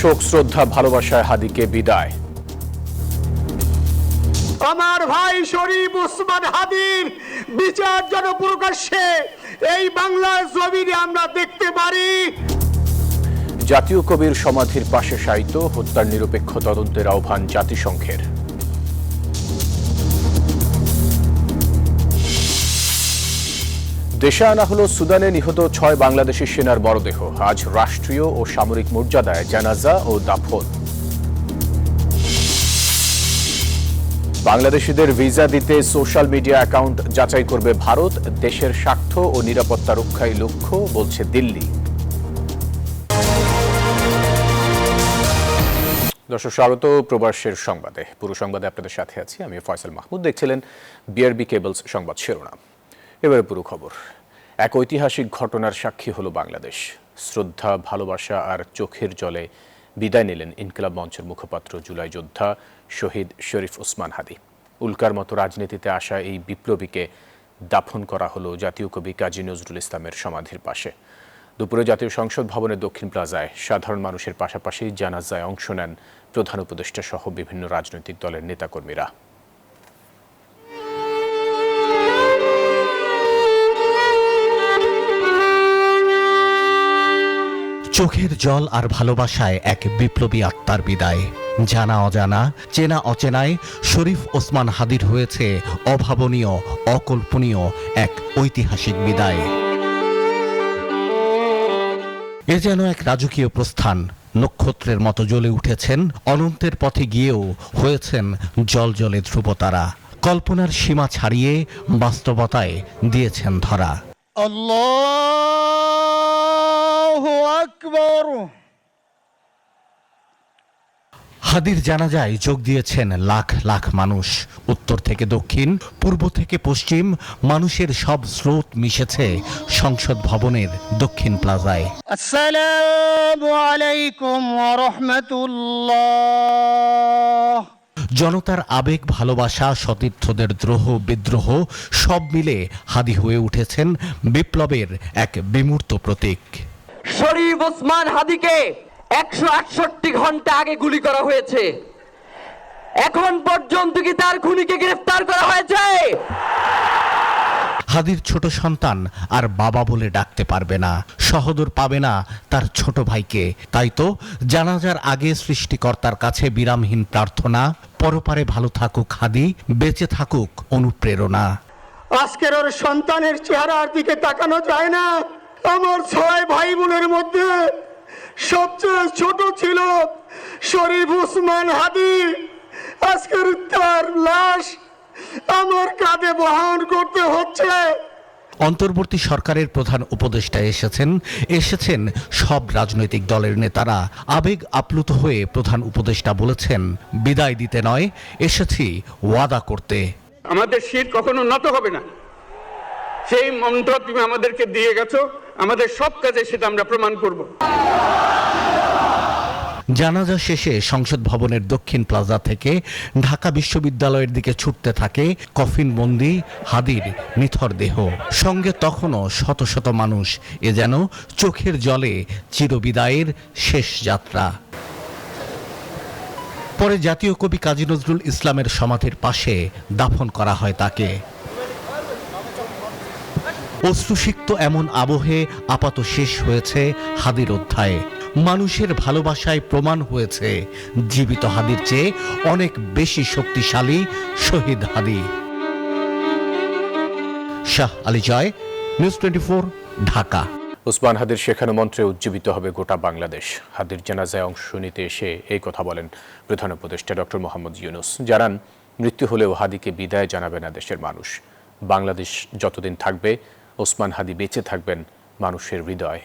শোক শ্রদ্ধা ভালোবাসায় হাদিকে বিদায়। আমার ভাই শরীফ ওসমান হাদির বিচার যেন প্রকাশ্যে এই বাংলার জমিনে আমরা দেখতে পারি। জাতীয় কবির সমাধির পাশে শায়িত হত্যার নিরপেক্ষ তদন্তের আহ্বান জাতিসংঘের। দেশে আনা হলো সুদানে নিহত 6 বাংলাদেশি সেনার মরদেহ। আজ রাষ্ট্রীয় ও সামরিক মর্যাদায় জানাজা ও দাফন। বাংলাদেশিদের ভিসা দিতে সোশ্যাল মিডিয়া অ্যাকাউন্ট যাচাই করবে ভারত। দেশের স্বার্থ ও নিরাপত্তা রক্ষাই লক্ষ্য, বলছে দিল্লি। দর্শক স্বাগত প্রবাসের সংবাদে। পুরো সংবাদে আপনাদের সাথে আছি আমি ফয়সাল মাহমুদ। দেখছিলেন বিআরবি কেবলস সংবাদ শিরোনাম। এবারে পুরো খবর। এক ঐতিহাসিক ঘটনার সাক্ষী হলো বাংলাদেশ। শ্রদ্ধা, ভালোবাসা আর চোখের জলে বিদায় নিলেন ইনকিলাব মঞ্চের মুখপাত্র জুলাই যোদ্ধা শহীদ শরীফ ওসমান হাদি। উল্কার মতো রাজনীতিতে আসা এই বিপ্লবীকে দাফন করা হলো জাতীয় কবি কাজী নজরুল ইসলামের সমাধির পাশে। দুপুরে জাতীয় সংসদ ভবনের দক্ষিণ প্লাজায় সাধারণ মানুষের পাশাপাশি জানাজায় অংশ নেন প্রধান উপদেষ্টা সহ বিভিন্ন রাজনৈতিক দলের নেতাকর্মীরা। চোখের জল আর ভালোবাসায় এক বিপ্লবী আত্মার বিদায়। জানা অজানা, চেনা অচেনায় শরীফ ওসমান হাদির হয়েছে অভাবনীয়, অকল্পনীয় এক ঐতিহাসিক বিদায়। এ যেন এক রাজকীয় প্রস্থান। নক্ষত্রের মতো জ্বলে উঠেছেন, অনন্তের পথে গিয়েও হয়েছেন জলজলে ধ্রুবতারা। কল্পনার সীমা ছাড়িয়ে বাস্তবতায় দিয়েছেন ধরা। আল্লাহু আকবার। হাদির জানাজায় যোগ দিয়েছেন লাখ লাখ মানুষ। উত্তর থেকে দক্ষিণ, পূর্ব থেকে পশ্চিম, মানুষের সব স্রোত মিশেছে সংসদ ভবনের দক্ষিণ প্লাজায়। আসসালামু আলাইকুম ওয়া রাহমাতুল্লাহ। জনতার আবেগ, ভালোবাসা, সতীর্থদের দ্রোহ বিদ্রোহ সব মিলে হাদি হয়ে উঠেছেন বিপ্লবের এক বিমূর্ত প্রতীক। শরীফ ওসমান হাদিকে 168 ঘন্টা আগে গুলি করা হয়েছে। এখন পর্যন্ত কি তার খুনিকে গ্রেফতার করা হয়েছে? হাদির ছোট সন্তান আর বাবা বলে ডাকতে পারবে না, সহোদর পাবে না তার ছোট ভাইকে। তাই তো জানাজার আগে সৃষ্টিকর্তার কাছে বিরামহীন প্রার্থনা, পরপারে ভালো থাকুক হাদি, বেঁচে থাকুক অনুপ্রেরণা। আজকের ওর সন্তানের চেহারার দিকে তাকানো যায় না। আমার 6 ভাই বোনের মধ্যে সবচেয়ে ছোট ছিল শরীফ ওসমান হাদি। আজকের তার লাশ আমার কাঁধে বহন করতে হচ্ছে। অন্তর্বর্তী সরকারের প্রধান উপদেষ্টা এসেছেন সব রাজনৈতিক দলের নেতারা। আবেগ আপ্লুত হয়ে প্রধান উপদেষ্টা বলেছেন, বিদায় দিতে নয়, এসেছি ওয়াদা করতে। আমাদের শির কখনো নত হবে না, সেই মন্ত্র তুমি আমাদেরকে দিয়ে গেছো। আমাদের সব কাজে সেটা আমরা প্রমাণ করব। জানাজা শেষে সংসদ ভবনের দক্ষিণ প্লাজা থেকে ঢাকা বিশ্ববিদ্যালয়ের দিকে ছুটতে থাকে কফিনবন্দি হাদির নিথর দেহ। সঙ্গে তখনও শত শত মানুষ। এ যেন চোখের জলে চিরবিদায়ের শেষ যাত্রা। পরে জাতীয় কবি কাজী নজরুল ইসলামের সমাধির পাশে দাফন করা হয় তাকে। অশ্রুসিক্ত এমন আবহে আপাত শেষ হয়েছে হাদির অধ্যায়। মানুষের ভালোবাসায় প্রমাণ হয়েছে জীবিত হাদির চেয়ে অনেক বেশি শক্তিশালী শহীদ হাদি। শাহ আলী জয়, নিউজ 24, ঢাকা। ওসমান হাদির শেখানো মন্ত্রে উজ্জীবিত হবে গোটা বাংলাদেশ। হাদির জানাজায় অংশ নিতে এসে এই কথা বলেন প্রধান উপদেষ্টা ডক্টর মোহাম্মদ ইউনূস। জানান, মৃত্যু হলেও হাদিকে বিদায় জানাবে না দেশের মানুষ। বাংলাদেশ যতদিন থাকবে, ওসমান হাদি বেঁচে থাকবেন মানুষের হৃদয়ে।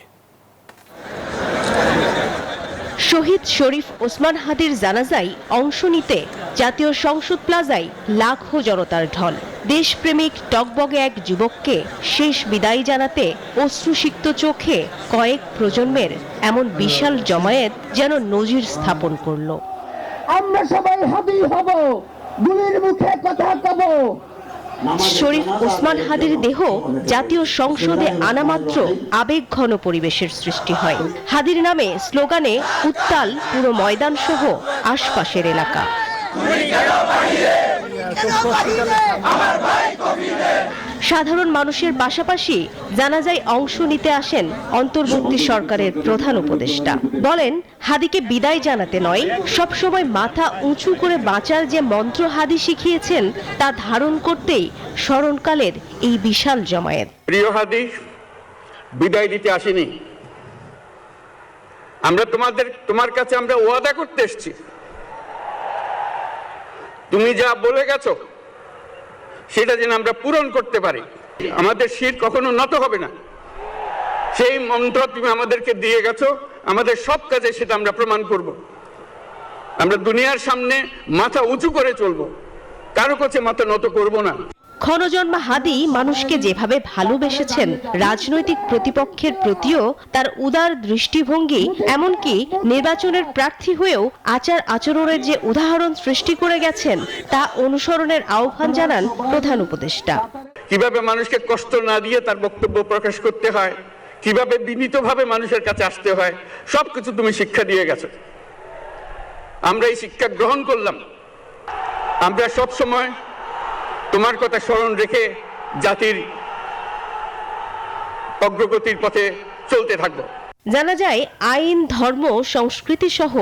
শহীদ শরীফ ওসমান হাদির জানাজায় অংশ নিতে জাতীয় সংসদ প্লাজায় লাখো জনতার ঢল। দেশপ্রেমিক টগবগে এক যুবককে শেষ বিদায় জানাতে অশ্রুসিক্ত চোখে কয়েক প্রজন্মের এমন বিশাল জমায়েত যেন নজির স্থাপন করল। আমরা সবাই হাদি হব, গুলির মুখে কথা কব, শরীফ ওসমান হাদির দেহ জাতীয় সংসদে আনা মাত্র আবেগঘন পরিবেশের সৃষ্টি হয়। হাদির নামে স্লোগানে উত্তাল পুরো ময়দান সহ আশপাশের এলাকা। সাধারণ মানুষের পাশাপাশি জানাজায় অংশ নিতে আসেন অন্তর্বর্তী সরকারের প্রধান উপদেষ্টা। বলেন, হাদিকে বিদায় জানাতে নয়, সবসময় মাথা উঁচু করে বাঁচার যে মন্ত্র হাদি শিখিয়েছেন তা ধারণ করতেই স্মরণকালের এই বিশাল জমায়েত। প্রিয় হাদি, বিদায় দিতে আসিনি, আমরা তোমার কাছে আমরা ওয়াদা করতে এসেছি। তুমি যা বলে গেছো সেটা যেন আমরা পূরণ করতে পারি। আমাদের শির কখনো নত হবে না, সেই মন্ত্র তুমি আমাদেরকে দিয়ে গেছো। আমাদের সব কাজে সেটা আমরা প্রমাণ করব। আমরা দুনিয়ার সামনে মাথা উঁচু করে চলবো, কারো কাছে মাথা নত করব না। ক্ষণজন্মা হাদি মানুষকে যেভাবে ভালোবেসেছেন, রাজনৈতিক প্রতিপক্ষের প্রতিও তার উদার দৃষ্টিভঙ্গি, এমনকি নির্বাচনের প্রার্থী হয়েও আচার আচরণের যে উদাহরণ সৃষ্টি করে গেছেন তা অনুসরণের আহ্বান জানান প্রধান উপদেষ্টা। কিভাবে মানুষকে কষ্ট না দিয়ে তার বক্তব্য প্রকাশ করতে হয়, কিভাবে বিনীতভাবে মানুষের কাছে আসতে হয়, সবকিছু তুমি শিক্ষা দিয়ে গেছো। আমরা এই শিক্ষা গ্রহণ করলাম। আমরা সব সময় তোমার কথা স্মরণ রেখে জাতির অগ্রগতির পথে চলতে থাকবো। জানা যায়, আইন, ধর্ম, সংস্কৃতি সহ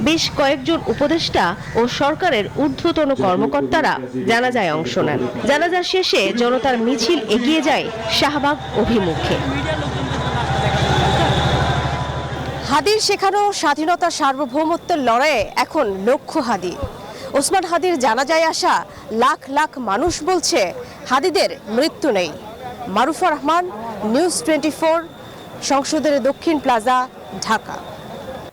বেশ কয়েকজন উপদেষ্টা ও সরকারের ঊর্ধ্বতন কর্মকর্তারা জানাজায় অংশ নেন। জানাজা শেষে জনতার মিছিল এগিয়ে যায় শাহবাগ অভিমুখে। হাদির শেখানো স্বাধীনতা সার্বভৌমত্বের লড়াইয়ে এখন লক্ষ্য হাদি। ওসমান হাদির জানাজায় আসা লাখ লাখ মানুষ বলছে হাদিদের মৃত্যু নেই। মারুফা রহমান, নিউজ 24, সংসদের দক্ষিণ প্লাজা, ঢাকা।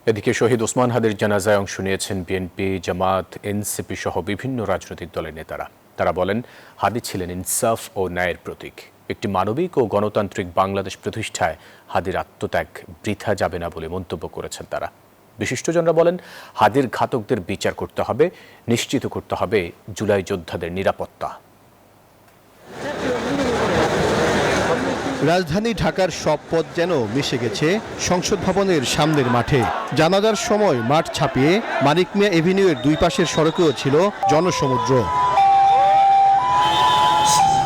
এদিকে শহীদ ওসমান হাদির জানাজায় অংশ নিয়েছেন বিএনপি, জামাত, এনসিপি সহ বিভিন্ন রাজনৈতিক দলের নেতারা। তারা বলেন, হাদি ছিলেন ইনসাফ ও ন্যায়ের প্রতীক। একটি মানবিক ও গণতান্ত্রিক বাংলাদেশ প্রতিষ্ঠায় হাদির আত্মত্যাগ বৃথা যাবে না বলে মন্তব্য করেছেন তারা। বিশিষ্টজনরা বলেন, হাদির ঘাতকদের বিচার করতে হবে, নিশ্চিত করতে হবে জুলাই যোদ্ধাদের নিরাপত্তা। রাজধানী ঢাকার সব পথ যেন মিশে গেছে সংসদ ভবনের সামনের মাঠে। জানাজার সময় মাঠ ছাপিয়ে মানিক মিয়া এভিনিউয়ের দুই পাশের সড়কেও ছিল জনসমুদ্র।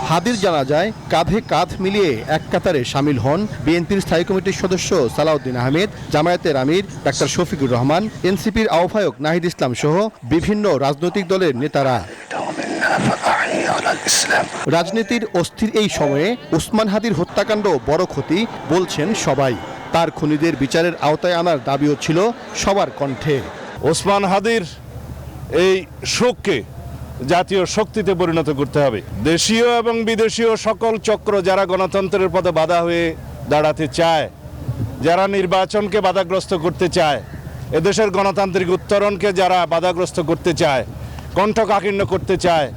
হাদির জানাজায় কাঁধে কাঁধ মিলিয়ে এক কাতারে সামিল হন বিএনপির স্থায়ী কমিটির সদস্য সালাউদ্দিন আহমেদ, জামায়াতের আমির ডাক্তার শফিকুর রহমান, এনসিপির আহ্বায়ক নাহিদ ইসলাম সহ বিভিন্ন রাজনৈতিক দলের নেতারা। রাজনীতির অস্থির এই সময়ে ওসমান হাদির হত্যাকাণ্ড বড় ক্ষতি বলছেন সবাই। তার খুনিদের বিচারের আওতায় আনার দাবিও ছিল সবার কণ্ঠে। ওসমান হাদির এই শোককে জাতীয় শক্তিতে পরিণত করতে হবে। দেশীয় এবং বিদেশীয় সকল চক্র যারা গণতন্ত্রের পথে বাধা হয়ে দাঁড়াতে চায়, যারা নির্বাচনকে বাধাগ্রস্ত করতে চায়, এদেশের গণতান্ত্রিক উত্তরণকে যারা বাধাগ্রস্ত করতে চায়, কণ্ঠকাঠিন্য করতে চায়,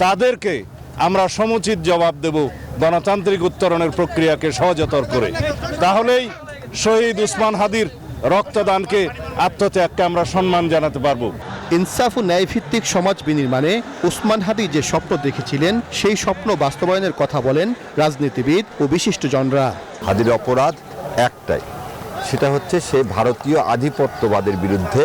তাদেরকে আমরা সমুচিত জবাব দেব গণতান্ত্রিক উত্তরণের প্রক্রিয়াকে সহজতর করে। তাহলেই শহীদ ওসমান হাদির রক্তদানকে, আত্মত্যাগকে আমরা সম্মান জানাতে পারবো। ইনসাফ ও ন্যায়ভিত্তিক সমাজ বিনির্মাণে ওসমান হাদি যে স্বপ্ন দেখেছিলেন, সেই স্বপ্ন বাস্তবায়নের কথা বলেন রাজনীতিবিদ ও বিশিষ্টজনরা। হাদির অপরাধ একটাই, সেটা হচ্ছে সে ভারতীয় আধিপত্যবাদের বিরুদ্ধে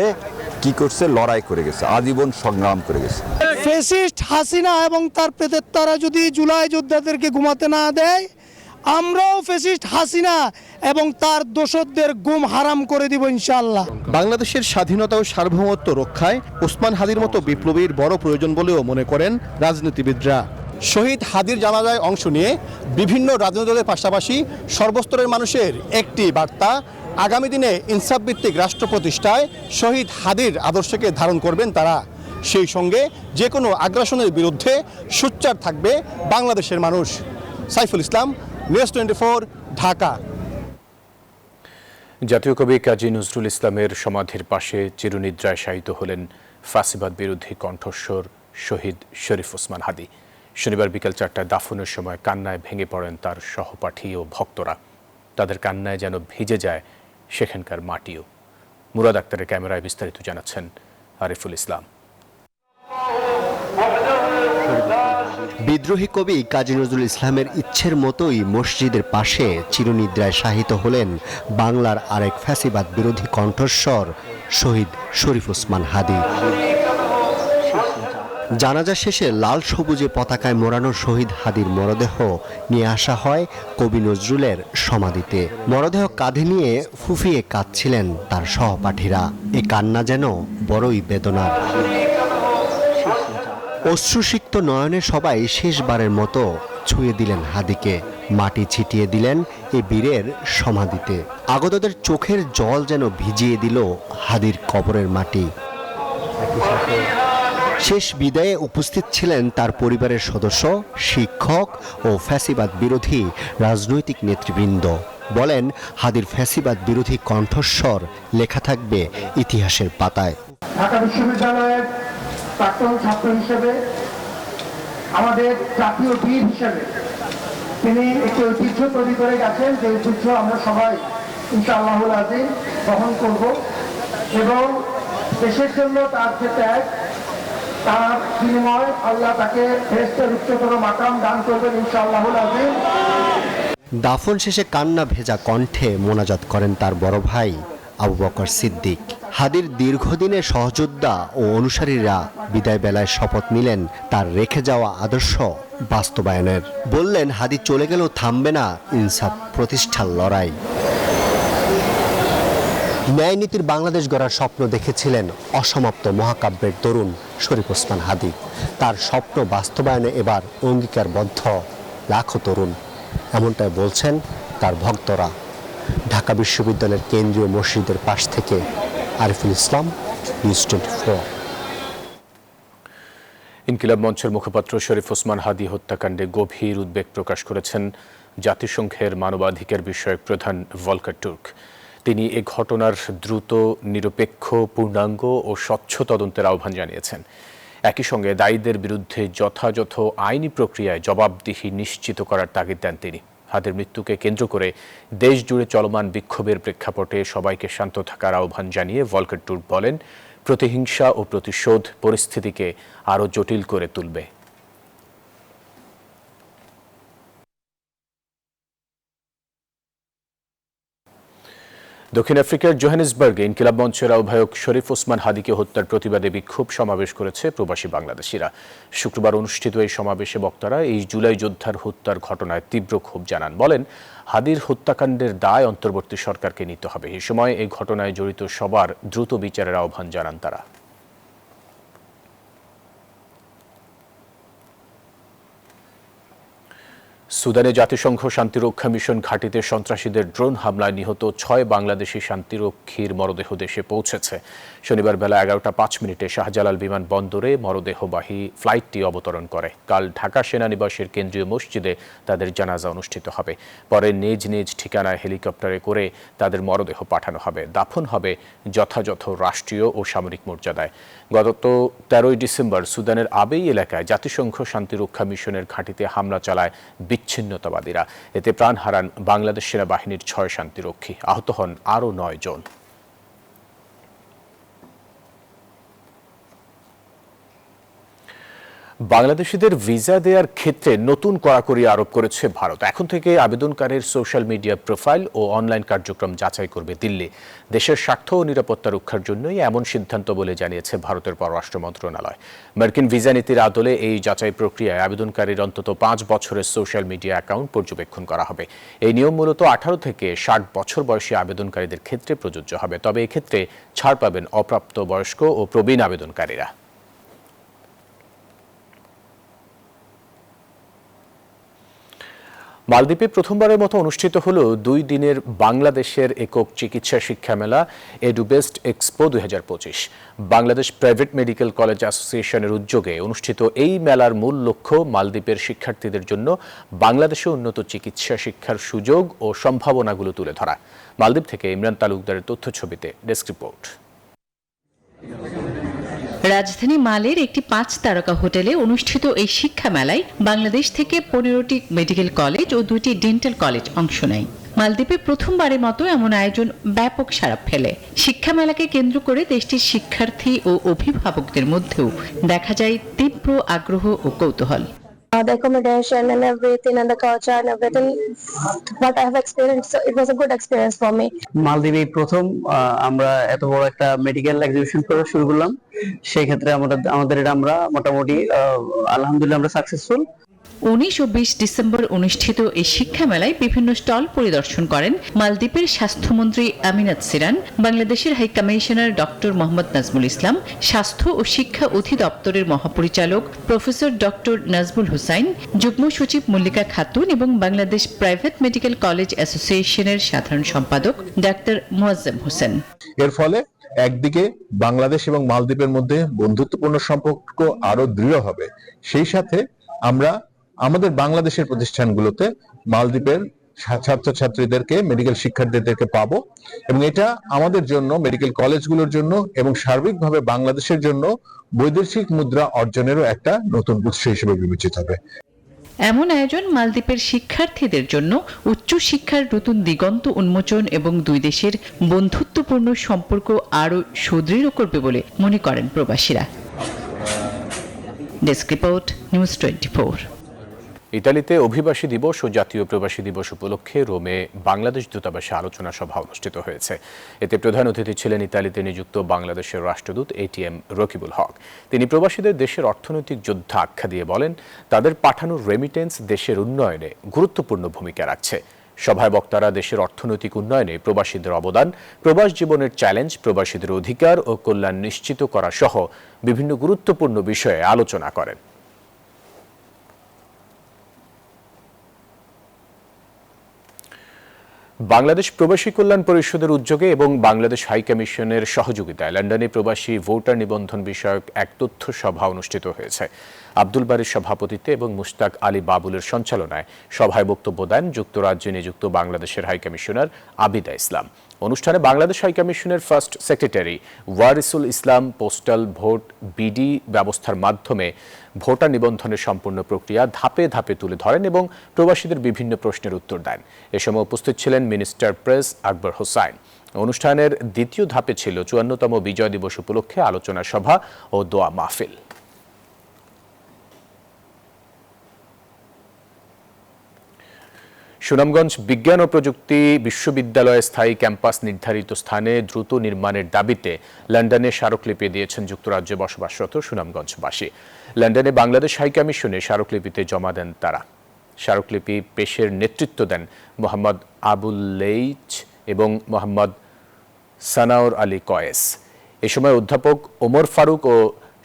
কি করছে, লড়াই করে গেছে, আজীবন সংগ্রাম করে গেছে। ফ্যাসিস্ট হাসিনা এবং তার প্রেতাত্মারা যদি জুলাই যোদ্ধাদেরকে ঘুমাতে না দেয়, আমরাও ফ্যাসিস্ট হাসিনা এবং তার দোসরদের গুম হারাম করে দিব ইনশাআল্লাহ। বাংলাদেশের স্বাধীনতা ও সার্বভৌমত্ব রক্ষায় ওসমান হাদির মতো বিপ্লবীর বড় প্রয়োজন বলেও মনে করেন রাজনীতিবিদরা। শহীদ হাদির জানাজায় অংশ নিয়ে বিভিন্ন রাজনৈতিক দলের পাশাপাশি সর্বস্তরের মানুষের একটি বার্তা, আগামী দিনে ইনসাফভিত্তিক রাষ্ট্র প্রতিষ্ঠায় শহীদ হাদির আদর্শকে ধারণ করবেন তারা। সেই সঙ্গে যে কোনো আগ্রাসনের বিরুদ্ধে সোচ্চার থাকবে বাংলাদেশের মানুষ। সাইফুল ইসলাম, নিউজ 24, ঢাকা। জাতীয় কবি কাজী নজরুল ইসলামের সমাধির পাশে চিরনিদ্রায় শায়িত হলেন ফাঁসিবাদ বিরোধী কণ্ঠস্বর শহীদ শরীফ ওসমান হাদি। শনিবার বিকেল 4টায় দাফনের সময় কান্নায় ভেঙে পড়েন তার সহপাঠী ও ভক্তরা। তাদের কান্নায় যেন ভিজে যায় সেখানকার মাটিও। মুরাদ আক্তারের ক্যামেরায় বিস্তারিত জানাচ্ছেন আরিফুল ইসলাম। বিদ্রোহী কবি কাজী নজরুল ইসলামের ইচ্ছের মতোই মসজিদের পাশে চিরনিদ্রায় শায়িত হলেন বাংলার আরেক ফ্যাসিবাদ বিরোধী কণ্ঠস্বর শহীদ শরীফ ওসমান হাদী। জানাজা শেষে লাল সবুজে পতাকায় মোড়ানো শহীদ হাদীর মরদেহ নিয়ে আসা হয় কবি নজরুলের সমাধিতে। মরদেহ কাঁধে নিয়ে ফুফিয়ে কাঁদছিলেন তার সহপাঠীরা। এ কান্না যেন বড়ই বেদনার। অশ্রুসিক্ত নয়নে সবাই শেষবারের মতো ছুঁয়ে দিলেন হাদীকে, মাটি ছিটিয়ে দিলেন এ বীরের সমাধিতে। আগতদের চোখের জল যেন ভিজিয়ে দিল হাদীর কবরের মাটি। শেষ বিদায়ে উপস্থিত ছিলেন তার পরিবারের সদস্য, শিক্ষক ও ফ্যাসিবাদ বিরোধী রাজনৈতিক নেতৃবৃন্দ। বলেন, হাদীর ফ্যাসিবাদ বিরোধী কণ্ঠস্বর লেখা থাকবে ইতিহাসের পাতায়। ঢাকা বিশ্ববিদ্যালয়ের প্রাক্তন ছাত্র হিসেবে, আমাদের জাতীয় বীর হিসেবে তিনি একটি ঐতিহ্য তৈরি করে গেছেন, যে ঐতিহ্য আমরা সবাই ইনশাআল্লাহুল আযীম বহন করব এবং দেশের জন্য তার যে ত্যাগ, তার বিনিময় আল্লাহ তাকে বেহেশতের উচ্চতর মাকাম দান করবেন ইনশাআল্লাহুল আযীম। দাফন শেষে কান্না ভেজা কণ্ঠে মোনাজাত করেন তার বড় ভাই আবু বকর সিদ্দিক। হাদীর দীর্ঘদিনের সহযোদ্ধা ও অনুসারীরা বিদায় বেলায় শপথ নিলেন তার রেখে যাওয়া আদর্শ বাস্তবায়নের। বললেন, হাদী চলে গেলেও থামবে না ইনসাফ প্রতিষ্ঠার লড়াই। ন্যায় নীতির বাংলাদেশ গড়ার স্বপ্ন দেখেছিলেন অসমাপ্ত মহাকাব্যের তরুণ শরীফ ওসমান হাদী। তার স্বপ্ন বাস্তবায়নে এবার অঙ্গীকারবদ্ধ লাখো তরুণ, এমনটাই বলছেন তার ভক্তরা। ঢাকা বিশ্ববিদ্যালয়ের কেন্দ্রীয় মসজিদের পাশ থেকে আরিফুল ইসলাম, নিউজ 24। ইনকিলাব মঞ্চের মুখপাত্র শরীফ ওসমান হাদী হত্যাকাণ্ডে গভীর উদ্বেগ প্রকাশ করেছেন জাতিসংঘের মানবাধিকার বিষয়ক প্রধান ভলকার তুর্ক। তিনি এ ঘটনার দ্রুত, নিরপেক্ষ, পূর্ণাঙ্গ ও স্বচ্ছ তদন্তের আহ্বান জানিয়েছেন। একই সঙ্গে দায়ীদের বিরুদ্ধে যথাযথ আইনি প্রক্রিয়ায় জবাবদিহি নিশ্চিত করার তাগিদ দেন তিনি। হাদীর মৃত্যুকে কেন্দ্র করে দেশ জুড়ে চলমান বিক্ষোভের প্রেক্ষাপটে সবাইকে শান্ত থাকার আহ্বান জানিয়ে ভলকার তুর্ক বলেন, প্রতিহিংসা ও প্রতিশোধ পরিস্থিতিকে আরও জটিল করে তুলবে। দক্ষিণ আফ্রিকার জোহানেসবার্গে ইনকিলাব মঞ্চের আহ্বায়ক শরীফ ওসমান হাদীকে হত্যার প্রতিবাদে বিক্ষোভ সমাবেশ করেছে প্রবাসী বাংলাদেশিরা। শুক্রবার অনুষ্ঠিত এই সমাবেশে বক্তারা এই জুলাই যোদ্ধার হত্যার ঘটনায় তীব্র ক্ষোভ জানান। বলেন, হাদীর হত্যাকাণ্ডের দায় অন্তর্বর্তী সরকারকে নিতে হবে। এই সময় এই ঘটনায় জড়িত সবার দ্রুত বিচারের আহ্বান জানান তারা। সুদানে জাতিসংঘ শান্তিরক্ষা মিশন ঘাঁটিতে সন্ত্রাসীদের ড্রোন হামলায় নিহত 6 বাংলাদেশি শান্তিরক্ষীর মরদেহ দেশে পৌঁছেছে। শনিবার বেলা 11:05 শাহজালাল বিমানবন্দরে মরদেহবাহী ফ্লাইটটি অবতরণ করে। কাল ঢাকা সেনানিবাসের কেন্দ্রীয় মসজিদে তাদের জানাজা অনুষ্ঠিত হবে। পরে নিজ নিজ ঠিকানায় হেলিকপ্টারে করে তাদের মরদেহ পাঠানো হবে। দাফন হবে যথাযথ রাষ্ট্রীয় ও সামরিক মর্যাদায়। গত 13 ডিসেম্বর সুদানের আবেই এলাকায় জাতিসংঘ শান্তিরক্ষা মিশনের ঘাঁটিতে হামলা চালায় বিচ্ছিন্নতাবাদীরা। এতে প্রাণ হারান বাংলাদেশ সেনাবাহিনীর 6 শান্তিরক্ষী, আহত হন আরও 9 জন। বাংলাদেশিদের ভিসা দেওয়ার ক্ষেত্রে নতুন কড়াকড়ি আরোপ করেছে ভারত। এখন থেকে আবেদনকারীর সোশ্যাল মিডিয়া প্রোফাইল ও অনলাইন কার্যক্রম যাচাই করবে দিল্লি। দেশের স্বার্থ ও নিরাপত্তা রক্ষার জন্যই এমন সিদ্ধান্ত বলে জানিয়েছে ভারতের পররাষ্ট্র মন্ত্রণালয়। মার্কিন ভিসা নীতির আদলে এই যাচাই প্রক্রিয়ায় আবেদনকারীর অন্তত 5 বছরের সোশ্যাল মিডিয়া অ্যাকাউন্ট পর্যবেক্ষণ করা হবে। এই নিয়ম মূলত 18 থেকে 60 বছর বয়সী আবেদনকারীদের ক্ষেত্রে প্রযোজ্য হবে। তবে এক্ষেত্রে ছাড় পাবেন অপ্রাপ্তবয়স্ক ও প্রবীণ আবেদনকারীরা। মালদ্বীপে প্রথমবারের মতো অনুষ্ঠিত হল 2 দিনের বাংলাদেশের একক চিকিৎসা শিক্ষা মেলা Edubest expo 2025। Bangladesh private medical college অ্যাসোসিয়েশনের উদ্যোগে অনুষ্ঠিত এই মেলার মূল লক্ষ্য মালদ্বীপের শিক্ষার্থীদের জন্য বাংলাদেশে উন্নত চিকিৎসা শিক্ষার সুযোগ ও সম্ভাবনাগুলো তুলে ধরা। মালদ্বীপ থেকে ইমরান তালুকদারের তথ্যছবিতে ডেস্ক রিপোর্ট। রাজধানী মালের একটি 5 তারকা হোটেলে অনুষ্ঠিত এই শিক্ষা মেলায় বাংলাদেশ থেকে 15টি মেডিকেল কলেজ ও 2টি ডেন্টাল কলেজ অংশ নেয়। মালদ্বীপে প্রথমবারের মতো এমন আয়োজন ব্যাপক সাড়া ফেলে। শিক্ষা মেলাকে কেন্দ্র করে দেশটির শিক্ষার্থী ও অভিভাবকদের মধ্যেও দেখা যায় তীব্র আগ্রহ ও কৌতূহল। The accommodation and everything and the culture and everything what I have experienced, so it was a good experience for me. মালদ্বীপে প্রথম আমরা এত বড় একটা মেডিকেল এক্সিবিশন করা শুরু করলাম, সেই ক্ষেত্রে আমাদের এটা আমরা মোটামুটি আলহামদুলিল্লাহ আমরা সাকসেসফুল। 19 ও 20 ডিসেম্বর অনুষ্ঠিত এই শিক্ষা মেলায় বিভিন্ন স্টল পরিদর্শন করেন মালদ্বীপের স্বাস্থ্যমন্ত্রী আমিনাত সিরান, বাংলাদেশের high commissioner doctor Mohammad Nazmul Islam, স্বাস্থ্য ও শিক্ষা অধিদপ্তরের মহাপরিচালক প্রফেসর ডক্টর নাজমুল হুসাইন, যুগ্ম সচিব মল্লিকা খাতুন এবং বাংলাদেশ প্রাইভেট মেডিকেল কলেজ অ্যাসোসিয়েশনের সাধারণ সম্পাদক ডাক্তার মুয়াজ্জেম হোসেন। এর ফলে একদিকে বাংলাদেশ এবং মালদ্বীপের মধ্যে বন্ধুত্বপূর্ণ সম্পর্ক আরো দৃঢ় হবে, সেই সাথে আমরা আমাদের বাংলাদেশের প্রতিষ্ঠানগুলোতে মালদ্বীপের ছাত্রছাত্রীদেরকে, মেডিকেল শিক্ষার্থীদেরকে পাবো এবং এটা আমাদের জন্য, মেডিকেল কলেজগুলোর জন্য এবং সার্বিকভাবে বাংলাদেশের জন্য বৈদেশিক মুদ্রা অর্জনেরও একটা নতুন উৎস হিসেবে বিবেচিত হবে। এমন আয়োজন মালদ্বীপের শিক্ষার্থীদের জন্য উচ্চ শিক্ষার নতুন দিগন্ত উন্মোচন এবং দুই দেশের বন্ধুত্বপূর্ণ সম্পর্ক আরও সুদৃঢ় করবে বলে মনে করেন প্রবাসীরা। Desk report, news 24। ইতালিতে অভিবাসী দিবস ও জাতীয় প্রবাসী দিবস উপলক্ষে রোমে বাংলাদেশ দূতাবাসে আলোচনা সভা অনুষ্ঠিত হয়েছে। এতে প্রধান অতিথি ছিলেন ইতালিতে নিযুক্ত বাংলাদেশের রাষ্ট্রদূত ATM রকিবুল হক। তিনি প্রবাসীদের দেশের অর্থনৈতিক যোদ্ধা আখ্যা দিয়ে বলেন, তাদের পাঠানোর রেমিটেন্স দেশের উন্নয়নে গুরুত্বপূর্ণ ভূমিকা রাখছে। সভায় বক্তারা দেশের অর্থনৈতিক উন্নয়নে প্রবাসীদের অবদান, প্রবাস জীবনের চ্যালেঞ্জ, প্রবাসীদের অধিকার ও কল্যাণ নিশ্চিত করা সহ বিভিন্ন গুরুত্বপূর্ণ বিষয়ে আলোচনা করেন। বাংলাদেশ প্রবাসী কল্যাণ পরিষদের উদ্যোগে এবং বাংলাদেশ হাই কমিশনের সহযোগিতায় লন্ডনে প্রবাসী ভোটার নিবন্ধন বিষয়ক এক তথ্য সভা অনুষ্ঠিত হয়েছে। আব্দুল বারীর সভাপতিত্বে এবং মুশতাক আলী বাবুলের সঞ্চালনায় সভায় বক্তব্য দেন যুক্তরাজ্যে নিযুক্ত বাংলাদেশের হাই কমিশনার আবিদা ইসলাম। অনুষ্ঠানে বাংলাদেশ হাই কমিশনের ফার্স্ট সেক্রেটারি ওয়ারিসুল ইসলাম পোস্টাল ভোট বিডি ব্যবস্থার মাধ্যমে ভোটার নিবন্ধনের সম্পূর্ণ প্রক্রিয়া ধাপে ধাপে তুলে ধরেন এবং প্রবাসীদের বিভিন্ন প্রশ্নের উত্তর দেন। এ সময় উপস্থিত ছিলেন মিনিস্টার প্রেস আকবর হোসাইন। অনুষ্ঠানের দ্বিতীয় ধাপে ছিল ৫৪তম বিজয় দিবস উপলক্ষে আলোচনা সভা ও দোয়া মাহফিল। সুনামগঞ্জ বিজ্ঞান ও প্রযুক্তি বিশ্ববিদ্যালয়ের স্থায়ী ক্যাম্পাস নির্ধারিত স্থানে দ্রুত নির্মাণের দাবিতে লন্ডনে স্মারকলিপি দিয়েছেন যুক্তরাজ্যে বসবাসরত সুনামগঞ্জবাসী। লন্ডনে বাংলাদেশ হাই কমিশনে স্মারকলিপিতে জমা দেন তারা। স্মারকলিপি পেশের নেতৃত্ব দেন মোহাম্মদ আবুল লেইচ এবং মোহাম্মদ সানাউর আলী কয়েস। এ সময় অধ্যাপক ওমর ফারুক ও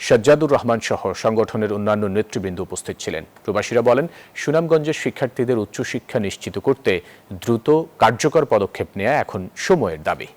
সাজ্জাদুর রহমান সহ সংগঠনের অন্যান্য নেতৃবৃন্দ উপস্থিত ছিলেন। প্রবাসীরা বলেন, সুনামগঞ্জের শিক্ষার্থীদের উচ্চশিক্ষা নিশ্চিত করতে দ্রুত কার্যকর পদক্ষেপ নেওয়া এখন সময়ের দাবি।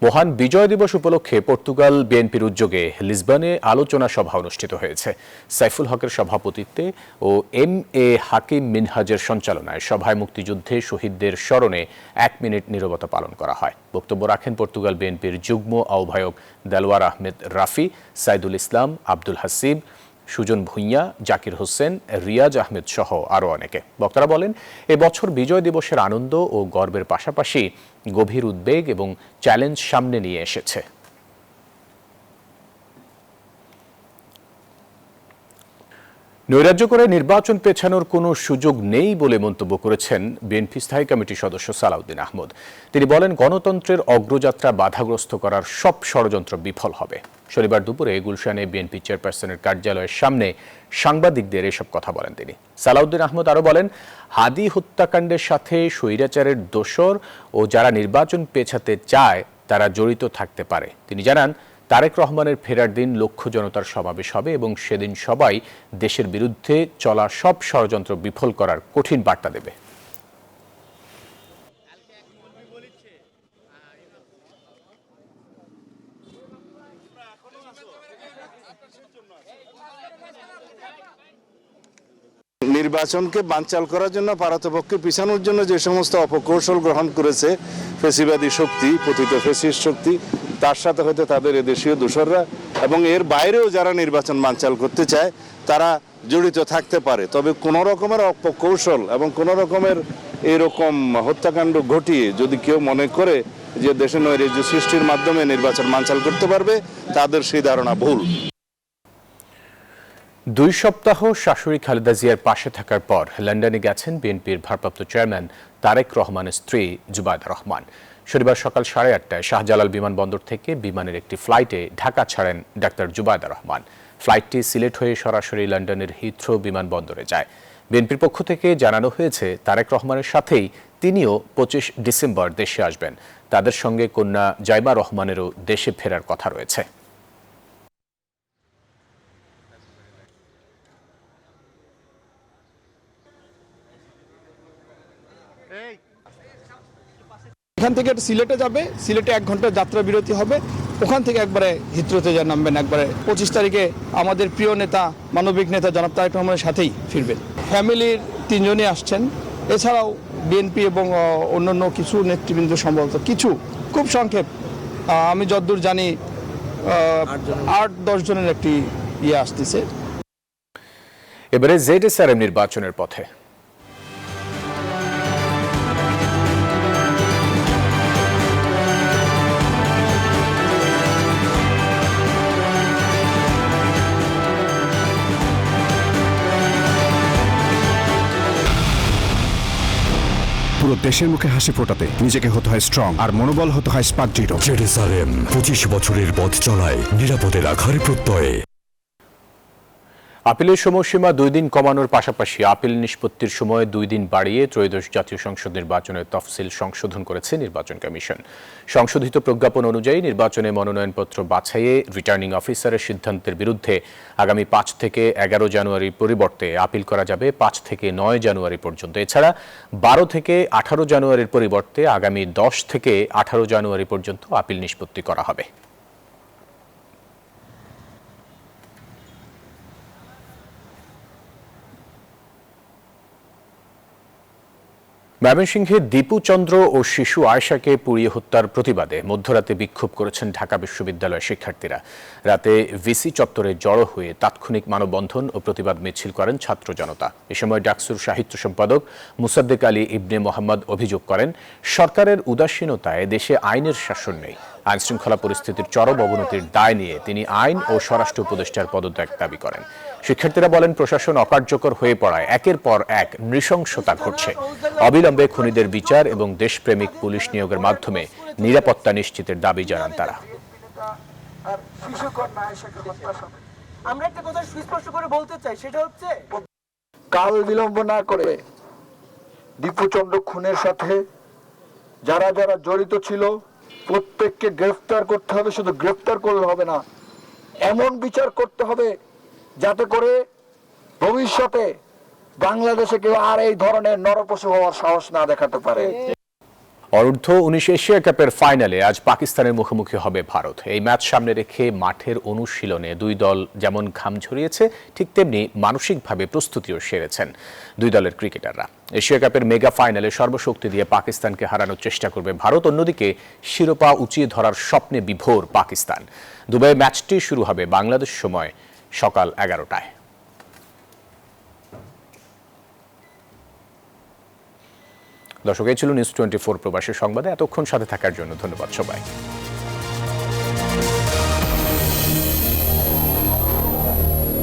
মহান বিজয় দিবস উপলক্ষে পর্তুগাল বিএনপির উদ্যোগে লিসবনে আলোচনা সভা অনুষ্ঠিত হয়েছে। সাইফুল হকের সভাপতিত্বে ও MA হাকিম মিনহাজের সঞ্চালনায় সভায় মুক্তিযুদ্ধে শহীদদের স্মরণে 1 মিনিট নীরবতা পালন করা হয়। বক্তব্য রাখেন পর্তুগাল বিএনপির যুগ্ম আহ্বায়ক দেলোয়ার আহমেদ রাফি, সাইদুল ইসলাম, আব্দুল হাসিব, সুজন ভুঁইয়া, জাকির হোসেন, রিয়াজ আহমেদ সহ আরও অনেকে। বক্তারা বলেন, এবছর বিজয় দিবসের আনন্দ ও গর্বের পাশাপাশি গভীর উদ্বেগ এবং চ্যালেঞ্জ সামনে নিয়ে এসেছে। নৈরাজ্য করে নির্বাচন পেছানোর কোনো সুযোগ নেই বলে মন্তব্য করেছেন বিএনপি স্থায়ী কমিটির সদস্য সালাউদ্দিন আহমদ। তিনি বলেন, গণতন্ত্রের অগ্রযাত্রা বাধাগ্রস্ত করার সব ষড়যন্ত্র বিফল হবে। শনিবার দুপুরে গুলশানে বিএনপি চেয়ারপারসনের কার্যালয়ের সামনে সাংবাদিকদের এসব কথা বলেন তিনি। সালাউদ্দিন আহমদ আরও বলেন, হাদি হত্যাকাণ্ডের সাথে স্বৈরাচারের দোসর ও যারা নির্বাচন পেছাতে চায় তারা জড়িত থাকতে পারে। তিনি জানান, তারেক রহমানের ফেরার দিন লক্ষ জনতার সমাবেশ হবে এবং সেদিন সবাই দেশের বিরুদ্ধে চলা সব ষড়যন্ত্র বিফল করার কঠিন বার্তা দেবে। নির্বাচনকে বানচাল করার জন্য, পারতপক্ষে পিছানোর জন্য যে সমস্ত অপকৌশল গ্রহণ করেছে ফেসিবাদী শক্তি, পতিত ফেসিস্ট শক্তি, তার সাথে হয়তো তাদের এদেশীয় দোসররা এবং এর বাইরেও যারা নির্বাচন বানচাল করতে চায় তারা জড়িত থাকতে পারে। তবে কোনো রকমের অপকৌশল এবং কোনো রকমের এরকম হত্যাকাণ্ড ঘটিয়ে যদি কেউ মনে করে যে দেশে নৈরাজ্য সৃষ্টির মাধ্যমে নির্বাচন বানচাল করতে পারবে, তাদের সেই ধারণা ভুল। 2 সপ্তাহ শাশুড়ি খালেদা জিয়ার পাশে থাকার পর লন্ডনে গেছেন বিএনপির ভারপ্রাপ্ত চেয়ারম্যান তারেক রহমানের স্ত্রী জুবাইদা রহমান। শনিবার সকাল 8:30টায় শাহজালাল বিমানবন্দর থেকে বিমানের একটি ফ্লাইটে ঢাকা ছাড়েন ডাক্তার জুবাইদা রহমান। ফ্লাইটটি সিলেট হয়ে সরাসরি লন্ডনের হিথ্রো বিমানবন্দরে যায়। বিএনপির পক্ষ থেকে জানানো হয়েছে তারেক রহমানের সাথেই তিনিও 25 ডিসেম্বর দেশে আসবেন। তাদের সঙ্গে কন্যা জাইমা রহমানেরও দেশে ফেরার কথা রয়েছে। এখান থেকে সিলেটে যাবে, সিলেটে 1 ঘন্টা যাত্রা বিরতি হবে, ওখান থেকে একবারে হিথ্রোতে নামবেন। একবারে 25 তারিখে আমাদের প্রিয় নেতা, মানবিক নেতা জনাব তারেক রহমানের সাথেই ফিরবেন। ফ্যামিলির 3 জনই আসছেন, এছাড়াও বিএনপি এবং অন্যান্য কিছু নেতৃবৃন্দ সম্ভবত কিছু, খুব সংক্ষেপ আমি যতদূর জানি 8-10 জনের একটি আসতেছে। এবারে জেডএসআরএম নির্বাচনের পথে। পুরো দেশের মুখে হাসি ফোটাতে নিজেকে হতে হয় স্ট্রং, আর মনোবল হতে হয় স্পার্ক জিরো। জেডএসআরএম 25 বছরের পথ চলায় নিরাপদে রাখার প্রত্যয়ে। আপিলের সময়সীমা 2 দিন কমানোর পাশাপাশি আপিল নিষ্পত্তির সময় 2 দিন বাড়িয়ে ত্রয়োদশ জাতীয় সংসদ নির্বাচনের তফসিল সংশোধন করেছে নির্বাচন কমিশন। সংশোধিত প্রজ্ঞাপন অনুযায়ী নির্বাচনে মনোনয়নপত্র বাছাইয়ে রিটার্নিং অফিসারের সিদ্ধান্তের বিরুদ্ধে আগামী 5 থেকে 11 জানুয়ারির পরিবর্তে আপিল করা যাবে 5 থেকে 9 জানুয়ারি পর্যন্ত। এছাড়া 12 থেকে 18 জানুয়ারির পরিবর্তে আগামী 10 থেকে 18 জানুয়ারি পর্যন্ত আপিল নিষ্পত্তি করা হবে। ময়মনসিংহে দীপু চন্দ্র ও শিশু আয়েশাকে পুড়িয়ে হত্যার প্রতিবাদে মধ্যরাতে বিক্ষোভ করেছেন ঢাকা বিশ্ববিদ্যালয়ের শিক্ষার্থীরা। রাতে ভিসি চত্বরে জড়ো হয়ে তাৎক্ষণিক মানববন্ধন ও প্রতিবাদ মিছিল করেন ছাত্র জনতা। এ সময় ডাকসুর সাহিত্য সম্পাদক মুসাদ্দেক আলী ইবনে মোহাম্মদ অভিযোগ করেন, সরকারের উদাসীনতায় দেশে আইনের শাসন নেই। আইনশৃঙ্খলা পরিস্থিতির চরম অবনতির দায় নিয়ে তিনি আইন ও স্বরাষ্ট্র উপদেষ্টার পদত্যাগ দাবি করেন। শিক্ষার্থীরা বলেন, প্রশাসন অকার্যকর হয়ে পড়ায় একের পর এক নৃশংসতা ঘটছে। অবিলম্বে খুনিদের বিচার এবং দেশপ্রেমিক পুলিশ নিয়োগের মাধ্যমে নিরাপত্তা নিশ্চিতের দাবি জানান তারা। আমরা একটা কথা সুস্পষ্ট করে বলতে চাই, সেটা হচ্ছে কাল বিলম্ব না করে দীপু চন্দ্র খুনের সাথে যারা যারা জড়িত ছিল প্রত্যেককে গ্রেফতার করতে হবে। শুধু গ্রেফতার করলে হবে না, এমন বিচার করতে হবে যাতে করে ভবিষ্যতে বাংলাদেশে কেউ আর এই ধরনের নরপশু হওয়ার সাহস না দেখাতে পারে। অনূর্ধ্ব 19 এশিয়া কাপের ফাইনালে আজ পাকিস্তানের মুখোমুখি হবে ভারত। এই ম্যাচ সামনে রেখে মাঠের অনুশীলনে 2 দল যেমন ঘাম ঝরিয়েছে, ঠিক তেমনি মানসিকভাবে প্রস্তুতিও সেরেছেন 2 দলের ক্রিকেটাররা। এশিয়া কাপের মেগা ফাইনালে সর্বশক্তি দিয়ে পাকিস্তানকে হারানোর চেষ্টা করবে ভারত। অন্যদিকে শিরোপা উঁচিয়ে ধরার স্বপ্নে বিভোর পাকিস্তান। দুবাইয়ে ম্যাচটি শুরু হবে বাংলাদেশ সময় সকাল 11টায়। দর্শক, এই ছিল নিউজ 24 প্রবাসী সংবাদে। এতক্ষণ সাথে থাকার জন্য ধন্যবাদ সবাই।